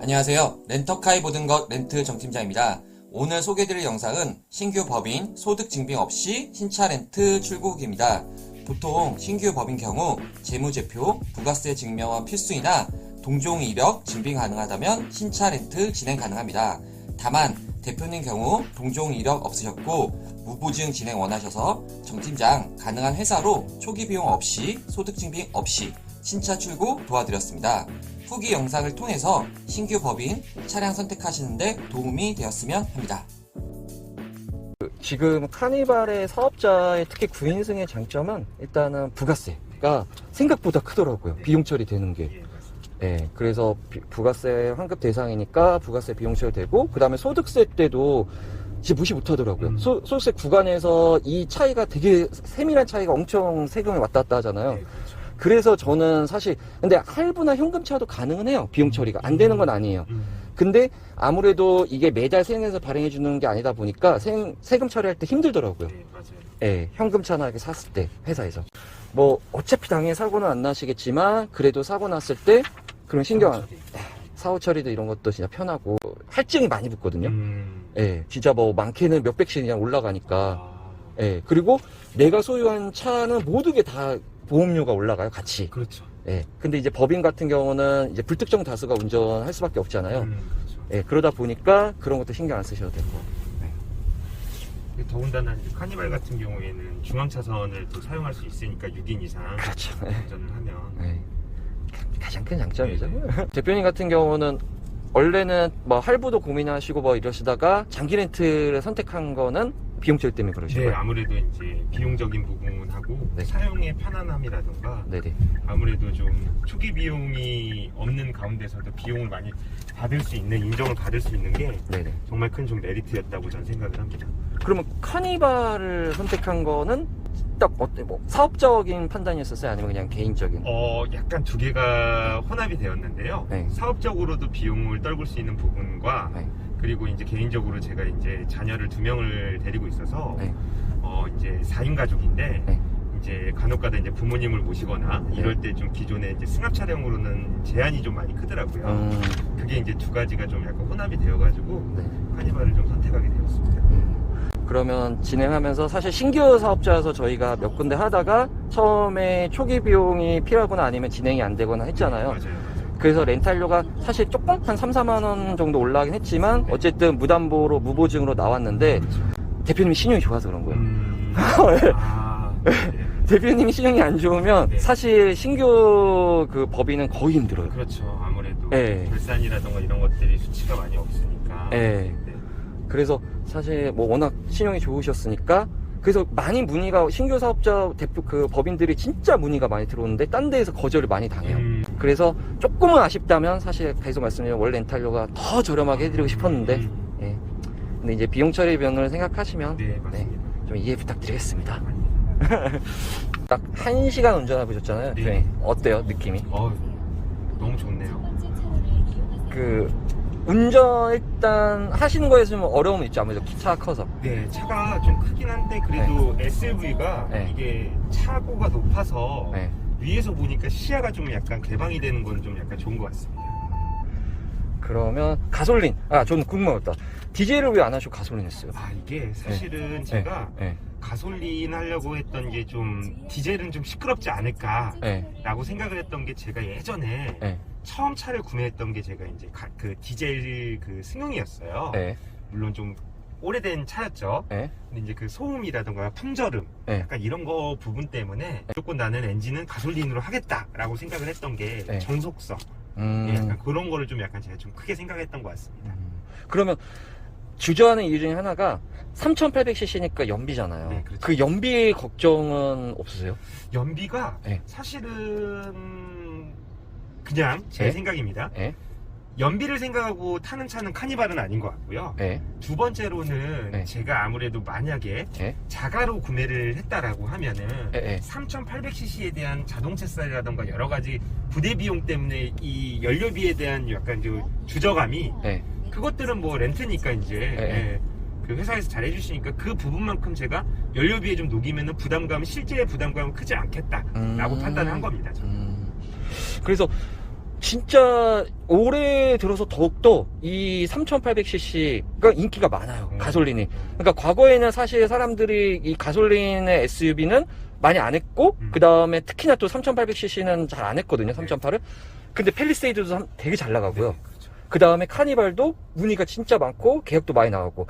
안녕하세요. 렌터카에 모든 것 렌트 정팀장입니다. 오늘 소개해드릴 영상은 신규 법인 소득 증빙 없이 신차 렌트 출고기입니다. 보통 신규 법인 경우 재무제표, 부가세 증명원 필수이나 동종 이력 증빙 가능하다면 신차 렌트 진행 가능합니다. 다만 대표님 경우 동종 이력 없으셨고 무보증 진행 원하셔서 정팀장 가능한 회사로 초기 비용 없이 소득 증빙 없이 신차 출고 도와드렸습니다. 후기 영상을 통해서 신규 법인 차량 선택하시는데 도움이 되었으면 합니다. 지금 카니발의 사업자의 특히 9인승의 장점은 일단은 부가세가 생각보다 크더라고요. 비용 처리되는 게. 네, 그래서 부가세 환급 대상이니까 부가세 비용 처리되고, 그 다음에 소득세 때도 이제 무시 못 하더라고요. 소득세 구간에서 이 차이가 되게 세밀한 차이가 엄청 세금이 왔다 갔다 하잖아요. 그래서 저는 사실 근데 할부나 현금차도 가능은 해요. 비용 처리가 안 되는 건 아니에요. 근데 아무래도 이게 매달 세금에서 발행해 주는 게 아니다 보니까 세금 처리할 때 힘들더라고요. 네, 맞아요. 예, 현금차나 이렇게 샀을 때 회사에서 뭐 어차피 당연히 사고는 안 나시겠지만 그래도 사고 났을 때 그런 신경 안 사후 처리도 이런 것도 진짜 편하고 할증이 많이 붙거든요. 예, 진짜 뭐 많게는 몇백씩 그냥 올라가니까. 예, 그리고 내가 소유한 차는 모두 게 다 보험료가 올라가요, 같이. 그렇죠. 예. 근데 이제 법인 같은 경우는 이제 불특정 다수가 운전할 수밖에 없잖아요. 그렇죠. 예, 그러다 보니까 그런 것도 신경 안 쓰셔도 되고. 더군다나 이제 카니발 같은 경우에는 중앙차선을 또 사용할 수 있으니까 6인 이상 그렇죠. 운전을 하면 예. 가장 큰 장점이죠. 대표님 같은 경우는 원래는 뭐 할부도 고민하시고 뭐 이러시다가 장기 렌트를 선택한 거는 비용 처리 때문에 그러신 네, 거예요? 아무래도 이제 비용적인 부분하고 네. 사용의 편안함이라던가 네네. 아무래도 좀 초기 비용이 없는 가운데서도 비용을 많이 받을 수 있는, 인정을 받을 수 있는 게 네네. 정말 큰 좀 메리트였다고 저는 생각을 합니다. 그러면 카니발을 선택한 거는 딱 어때? 뭐 사업적인 판단이었었어요? 아니면 그냥 개인적인? 약간 두 개가 혼합이 되었는데요. 네. 사업적으로도 비용을 떨굴 수 있는 부분과 네. 그리고 이제 개인적으로 제가 이제 자녀를 2명을 데리고 있어서 네. 이제 4인 가족인데 네. 이제 간혹가다 이제 부모님을 모시거나 네. 이럴 때 좀 기존에 이제 승합 차량으로는 제한이 좀 많이 크더라고요. 그게 이제 두 가지가 좀 약간 혼합이 되어가지고 네. 카니발을 좀 선택하게 되었습니다. 그러면 진행하면서 사실 신규 사업자여서 저희가 몇 군데 하다가 처음에 초기 비용이 필요하거나 아니면 진행이 안 되거나 했잖아요. 맞아요. 그래서 렌탈료가 사실 조금 한 3, 4만 원 정도 올라가긴 했지만 어쨌든 무담보로 무보증으로 나왔는데 대표님이 신용이 좋아서 그런 거예요. 네. 대표님이 신용이 안 좋으면 네. 사실 신규 그 법인은 거의 힘들어요. 그렇죠. 아무래도 네. 결산이라던가 이런 것들이 수치가 많이 없으니까. 네. 그래서 사실 뭐 워낙 신용이 좋으셨으니까 그래서 많이 문의가 신규 사업자 대표 그 법인들이 진짜 문의가 많이 들어오는데 딴 데에서 거절을 많이 당해요. 그래서 조금은 아쉽다면 사실 계속 말씀드린 원래 렌탈료가 더 저렴하게 해드리고 싶었는데 예. 근데 이제 비용 처리 면을 생각하시면 네, 맞습니다. 좀 이해 부탁드리겠습니다. 딱 1시간 운전해 보셨잖아요. 네. 네. 어때요 느낌이? 너무 좋네요. 그 운전 일단 하시는 거에 좀 어려움은 있죠. 아무래도 차가 커서. 네, 차가 좀 크긴 한데 그래도 SUV가 네. 이게 차고가 높아서 네. 위에서 보니까 시야가 좀 약간 개방이 되는 건 좀 약간 좋은 것 같습니다. 그러면 가솔린. 저는 궁금했다. 디젤을 왜 안 하시고 가솔린 했어요? 이게 사실은 제가 네. 가솔린 하려고 했던 게 좀 디젤은 좀 시끄럽지 않을까라고 네. 생각을 했던 게 제가 예전에 네. 처음 차를 구매했던 게 제가 이제 그 디젤 그 승용이었어요. 네. 물론 좀 오래된 차였죠. 네. 근데 이제 그 소음이라던가 풍절음 네. 약간 이런 거 부분 때문에 무조건 나는 엔진은 가솔린으로 하겠다라고 생각을 했던 게 네. 전속성 약간 그런 거를 좀 약간 제가 좀 크게 생각했던 것 같습니다. 그러면 주저하는 이유 중에 하나가 3800cc니까 연비잖아요. 네, 그렇죠. 그 연비 걱정은 없으세요? 연비가 네. 사실은 그냥 제 네. 생각입니다. 네. 연비를 생각하고 타는 차는 카니발은 아닌 것 같고요. 네. 두 번째로는 네. 제가 아무래도 만약에 네. 자가로 구매를 했다라고 하면은 네. 3800cc에 대한 자동차세라던가 여러 가지 부대 비용 때문에 이 연료비에 대한 약간 주저감이 네. 그것들은 뭐 렌트니까 이제 네. 그 회사에서 잘 해주시니까 그 부분만큼 제가 연료비에 좀 녹이면은 실제 부담감은 크지 않겠다라고 판단을 한 겁니다. 저는. 그래서 진짜 올해 들어서 더욱더 이 3800cc가 인기가 많아요. 가솔린이. 그러니까 과거에는 사실 사람들이 이 가솔린의 SUV는 많이 안 했고, 그 다음에 특히나 또 3800cc는 잘 안 했거든요, 3008을. 근데 팰리세이드도 되게 잘 나가고요. 그렇죠. 그 다음에 카니발도 문의가 진짜 많고, 계약도 많이 나가고.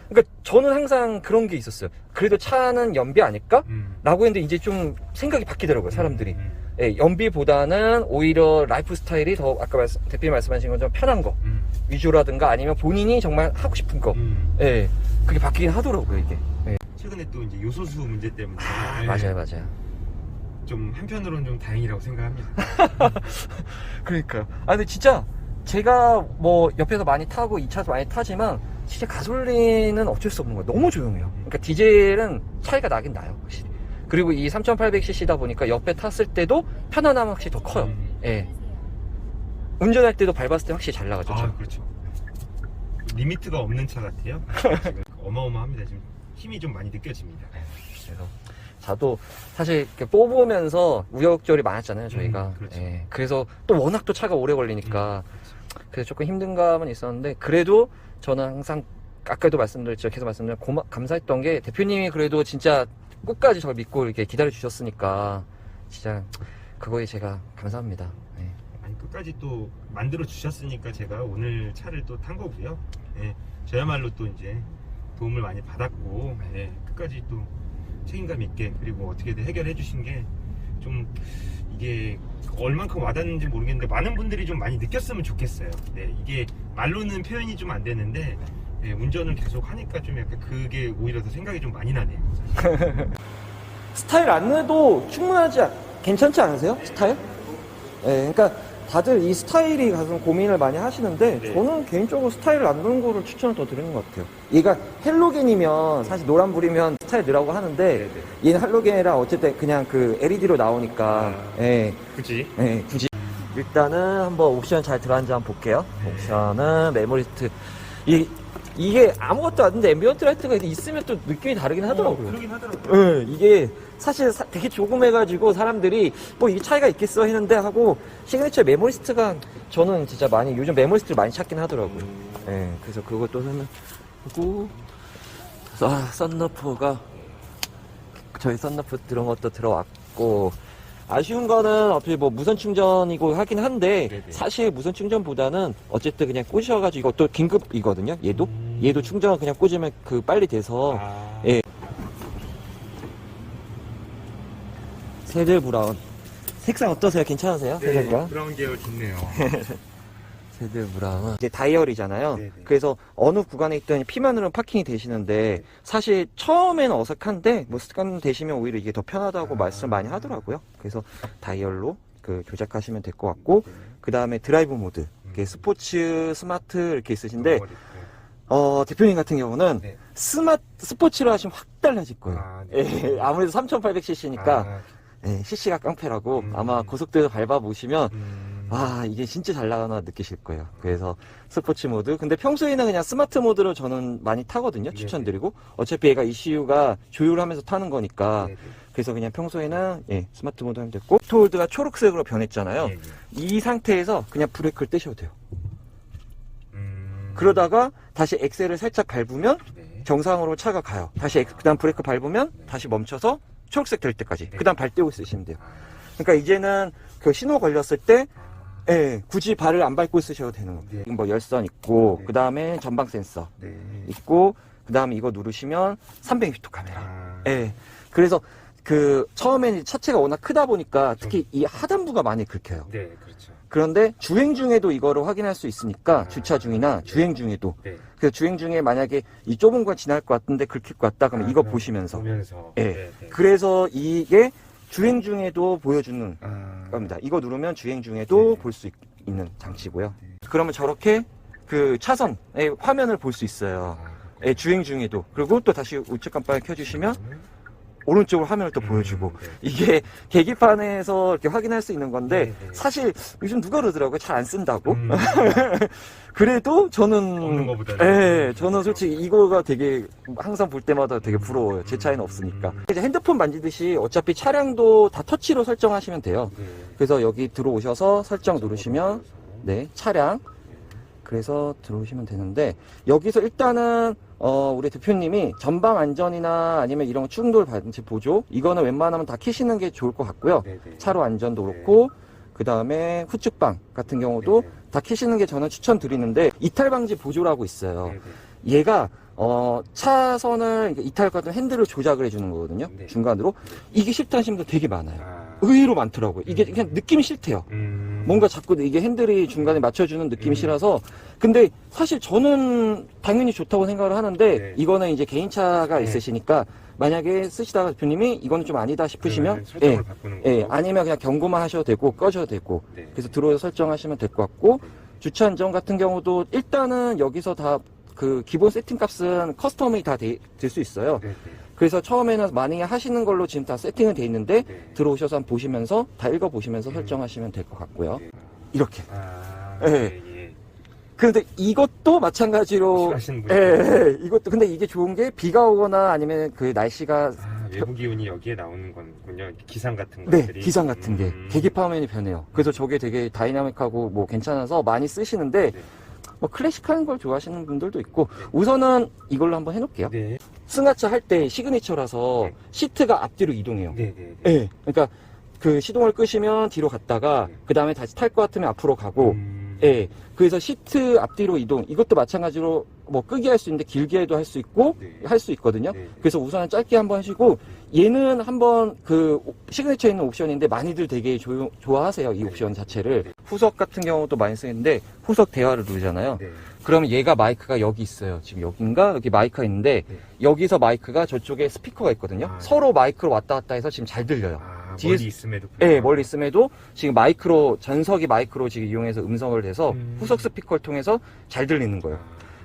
그러니까 저는 항상 그런 게 있었어요. 그래도 차는 연비 아닐까? 라고 했는데 이제 좀 생각이 바뀌더라고요, 사람들이. 예, 연비보다는 오히려 라이프 스타일이 더 아까 대표님 말씀하신 것처럼 편한 거 위주라든가 아니면 본인이 정말 하고 싶은 거. 예, 그게 바뀌긴 하더라고요, 이게. 예. 최근에 또 이제 요소수 문제 때문에 맞아요. 좀 한편으로는 좀 다행이라고 생각합니다. 그러니까요. 아, 근데 진짜 제가 뭐 옆에서 많이 타고 이 차도 많이 타지만 진짜 가솔린은 어쩔 수 없는 거예요. 너무 조용해요. 그러니까 디젤은 차이가 나긴 나요, 확실히. 그리고 이 3800cc다 보니까 옆에 탔을 때도 편안함은 확실히 더 커요. 예. 운전할 때도 밟았을 때 확실히 잘 나가죠. 아, 그렇죠. 리미트가 없는 차 같아요. 지금 어마어마합니다. 지금 힘이 좀 많이 느껴집니다. 그래서 저도 사실 이렇게 뽑으면서 우여곡절이 많았잖아요, 저희가. 그렇죠. 예. 그래서 또 워낙 또 차가 오래 걸리니까 그렇죠. 그래서 조금 힘든 감은 있었는데 그래도 저는 항상 아까도 말씀드렸죠. 계속 말씀드렸죠. 감사했던 게 대표님이 그래도 진짜 끝까지 저를 믿고 이렇게 기다려 주셨으니까 진짜 그거에 제가 감사합니다. 네. 아니, 끝까지 또 만들어 주셨으니까 제가 오늘 차를 또 탄 거고요. 예, 저야말로 또 이제 도움을 많이 받았고, 예, 끝까지 또 책임감 있게 그리고 어떻게든 해결해 주신 게 좀 이게 얼만큼 와닿는지 모르겠는데 많은 분들이 좀 많이 느꼈으면 좋겠어요. 네, 이게 말로는 표현이 좀 안 되는데 예, 운전을 계속 하니까 좀 약간 그게 오히려 더 생각이 좀 많이 나네요. 스타일 안 내도 충분하지 괜찮지 않으세요? 스타일? 네, 그러니까 다들 이 스타일이 가서 고민을 많이 하시는데 네. 저는 개인적으로 스타일을 안 넣는 거를 추천을 더 드리는 것 같아요. 얘가 헬로겐이면 사실 노란불이면 스타일 넣으라고 하는데 얘는 할로겐이라 어쨌든 그냥 그 LED로 나오니까 예, 그치? 예, 굳이 일단은 한번 옵션 잘 들어간지 한번 볼게요. 옵션은 메모리스트 이게 아무것도 아닌데 앰비언트 라이트가 있으면 또 느낌이 다르긴 하더라고요. 그러긴 하더라고요. 예, 이게 사실 되게 조그매가지고 사람들이 뭐 이게 차이가 있겠어 했는데 하고 시그니처 메모리스트가 저는 진짜 많이 요즘 메모리스트를 많이 찾긴 하더라고요. 예, 그래서 그것도 하고 썬루프가 저희 썬루프 들어온 것도 들어왔고 아쉬운 거는 어차피 뭐 무선 충전이고 하긴 한데 네네. 사실 무선 충전보다는 어쨌든 그냥 꽂으셔가지고 이것도 긴급이거든요. 얘도 충전 그냥 꽂으면 그 빨리 돼서 예. 새들 브라운 색상 어떠세요? 괜찮으세요? 네, 색깔가? 브라운 계열 좋네요. 새들 브라운 이제 다이얼이잖아요. 네네. 그래서 어느 구간에 있든 피면으로 파킹이 되시는데 사실 처음에는 어색한데 뭐 습관 되시면 오히려 이게 더 편하다고 말씀 많이 하더라고요. 그래서 다이얼로 그 조작하시면 될 것 같고 그 다음에 드라이브 모드 이게 스포츠 스마트 이렇게 있으신데 대표님 같은 경우는 네. 스포츠로 하시면 확 달라질 거예요. 네. 예, 아무래도 3800cc니까 예, CC가 깡패라고 아마 고속도로 밟아보시면 이게 진짜 잘 나가나 느끼실 거예요. 그래서 스포츠 모드. 근데 평소에는 그냥 스마트 모드로 저는 많이 타거든요. 추천드리고. 어차피 얘가 ECU가 조율하면서 타는 거니까. 그래서 그냥 평소에는 예, 스마트 모드 하면 됐고. 토홀드가 초록색으로 변했잖아요. 이 상태에서 그냥 브레이크를 떼셔도 돼요. 그러다가 다시 엑셀을 살짝 밟으면 정상으로 차가 가요. 다시 그 다음 브레이크 밟으면 다시 멈춰서 초록색 될 때까지. 그 다음 발 떼고 있으시면 돼요. 그러니까 이제는 그 신호 걸렸을 때 예, 굳이 발을 안 밟고 있으셔도 되는 겁니다. 뭐 열선 있고 그 다음에 전방 센서 있고 그 다음에 이거 누르시면 360도 카메라. 예. 그래서 그 처음에는 차체가 워낙 크다 보니까 특히 이 하단부가 많이 긁혀요. 네, 그렇죠. 그런데 주행 중에도 이거를 확인할 수 있으니까 주차 중이나 주행 중에도 그래서 주행 중에 만약에 이 좁은 거 지날 것 같은데 긁힐 것 같다 그러면 이거 보시면서 예. 그래서 이게 주행 중에도 보여주는 겁니다. 이거 누르면 주행 중에도 볼 수 있는 장치고요. 그러면 저렇게 그 차선의 화면을 볼 수 있어요. 예, 주행 중에도. 그리고 또 다시 우측 깜빡이 켜주시면 오른쪽으로 화면을 또 보여주고 네. 이게 계기판에서 이렇게 확인할 수 있는 건데 네, 네. 사실 요즘 누가 그러더라고요. 잘 안 쓴다고. 음. 그래도 저는 없는 거보다는. 예, 저는 솔직히 이거가 되게 항상 볼 때마다 되게 부러워요. 제 차이는 없으니까. 이제 핸드폰 만지듯이 어차피 차량도 다 터치로 설정하시면 돼요. 네. 그래서 여기 들어오셔서 설정 누르시면 네, 차량. 그래서 들어오시면 되는데 여기서 일단은 우리 대표님이 전방 안전이나 아니면 이런 충돌 방지 보조 이거는 웬만하면 다 키시는 게 좋을 것 같고요. 네, 네. 차로 안전도 그렇고 그 다음에 후측방 같은 경우도 네. 다 키시는 게 저는 추천드리는데 이탈 방지 보조라고 있어요. 네, 네. 얘가 차선을 이탈 같은 핸들을 조작을 해주는 거거든요. 네. 중간으로 이게 싫다는 분들 되게 많아요. 아. 의외로 많더라고요. 이게 그냥 느낌이 싫대요. 뭔가 자꾸 이게 핸들이 중간에 맞춰주는 느낌이 싫어서. 근데 사실 저는 당연히 좋다고 생각을 하는데 네. 이거는 이제 개인차가 네. 있으시니까 만약에 쓰시다가 대표님이 이거는 좀 아니다 싶으시면 설정을 바꾸는 거. 아니면 그냥 경고만 하셔도 되고 꺼셔도 되고 네. 그래서 들어오셔서 설정하시면 될 것 같고 주차 안전 같은 경우도 일단은 여기서 다 그 기본 세팅 값은 커스텀이 다 될 수 있어요. 네, 네. 그래서 처음에는 만약에 하시는 걸로 지금 다 세팅은 돼 있는데 네. 들어오셔서 한번 보시면서 다 읽어보시면서 설정하시면 될 것 같고요. 네. 이렇게. 아, 네. 예. 그런데 이것도 마찬가지로 싫어하시는 분이 이것도 근데 이게 좋은 게 비가 오거나 아니면 그 날씨가 외부 기운이 여기에 나오는 건군요. 기상 같은 네, 것들이. 기상 같은 게 계기판 화면이 변해요. 그래서 저게 되게 다이나믹하고 뭐 괜찮아서 많이 쓰시는데 네. 뭐 클래식한 걸 좋아하시는 분들도 있고 우선은 이걸로 한번 해놓을게요. 네. 승하차 할 때 시그니처라서 네. 시트가 앞뒤로 이동해요. 네, 네, 네. 예, 그러니까 그 시동을 끄시면 뒤로 갔다가 네. 그 다음에 다시 탈 것 같으면 앞으로 가고 음. 예, 그래서 시트 앞뒤로 이동 이것도 마찬가지로 뭐 끄기 할 수 있는데 길게 해도 할 수 있고 네. 할 수 있거든요. 네. 그래서 우선은 짧게 한번 하시고 얘는 한번 그 시그니처 있는 옵션인데 많이들 되게 좋아하세요. 이 옵션 자체를. 네. 후석 같은 경우도 많이 쓰는데 후석 대화를 누르잖아요. 네. 그러면 얘가 마이크가 여기 있어요. 지금 여긴가? 여기 마이크가 있는데 네. 여기서 마이크가 저쪽에 스피커가 있거든요. 아, 서로 마이크로 왔다 갔다 해서 지금 잘 들려요. 아, 뒤에- 멀리 있음에도 예, 멀리 있음에도 지금 마이크로 전석이 마이크로 지금 이용해서 음성을 내서 후석 스피커를 통해서 잘 들리는 거예요.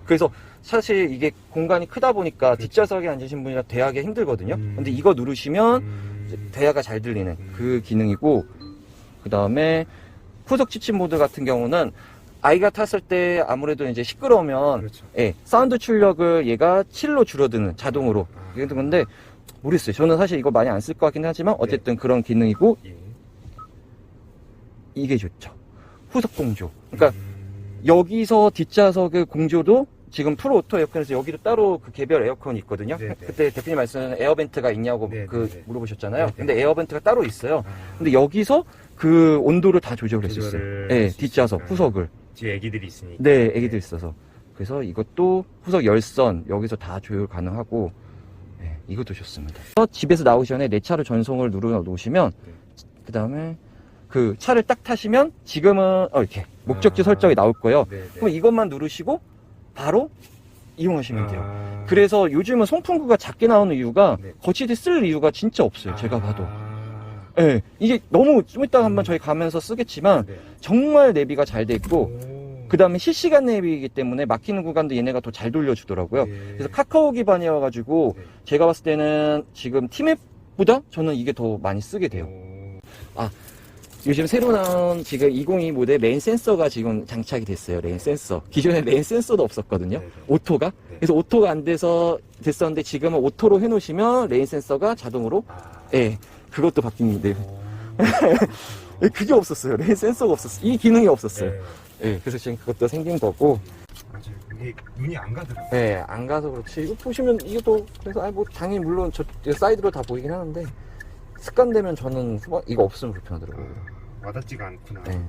그래서 사실 이게 공간이 크다 보니까 그렇죠. 뒷좌석에 앉으신 분이라 대화하기 힘들거든요. 음. 근데 이거 누르시면 이제 대화가 잘 들리는 그 기능이고 그 다음에 후석 지침 모드 같은 경우는 아이가 탔을 때 아무래도 이제 시끄러우면 그렇죠. 예, 사운드 출력을 얘가 7로 줄어드는 자동으로 아. 이런 건데 모르겠어요. 저는 사실 이거 많이 안 쓸 것 같긴 하지만 어쨌든 그런 기능이고 예. 이게 좋죠. 후석 공조. 그러니까 여기서 뒷좌석의 공조도 지금 프로 오토 에어컨에서 여기도 따로 그 개별 에어컨이 있거든요. 네네. 그때 대표님 말씀은 에어벤트가 있냐고 네네네. 그 물어보셨잖아요. 네네. 근데 에어벤트가 따로 있어요. 아, 근데 여기서 그 온도를 다 조절을 했었어요. 조절을 네, 할수 뒷좌석, 있으니까. 후석을. 뒤에 애기들이 있으니까. 네, 애기들 있어서. 그래서 이것도 후석 열선 여기서 다 조율 가능하고 네, 이것도 좋습니다. 집에서 나오기 전에 내 차를 전송을 누르 놓으시면 네. 그 다음에 그 차를 딱 타시면 지금은 이렇게 목적지 아. 설정이 나올 거예요. 네, 네. 그럼 이것만 누르시고 바로 이용하시면 돼요. 아. 그래서 요즘은 송풍구가 작게 나오는 이유가 네. 거치대 쓸 이유가 진짜 없어요. 제가 아. 봐도. 예, 이게 너무 좀 이따가 한번 저희 가면서 쓰겠지만 네. 정말 내비가 잘 돼 있고 오. 그 다음에 실시간 내비이기 때문에 막히는 구간도 얘네가 더 잘 돌려주더라고요. 네. 그래서 카카오 기반이어가지고 네. 제가 봤을 때는 지금 티맵보다 저는 이게 더 많이 쓰게 돼요. 오. 요즘 새로 나온 지금 2022 모델 레인 센서가 지금 장착이 됐어요. 레인 센서. 기존에 레인 센서도 없었거든요. 네네. 오토가. 네. 그래서 오토가 안 돼서 됐었는데 지금은 오토로 해놓으시면 레인 센서가 자동으로 아. 예, 그것도 바뀝니다. 오. 예, 그게 없었어요. 레인 센서가 없었어요. 이 기능이 없었어요. 네. 예, 그래서 지금 그것도 생긴 거고. 맞아요. 이게 눈이 안 가더라고요. 예, 안 가서 그렇지. 이거 보시면 이것도 그래서 뭐 당연히 물론 저 사이드로 다 보이긴 하는데 습관되면 저는 이거 없으면 불편하더라고요. 와닿지가 않구나. 네.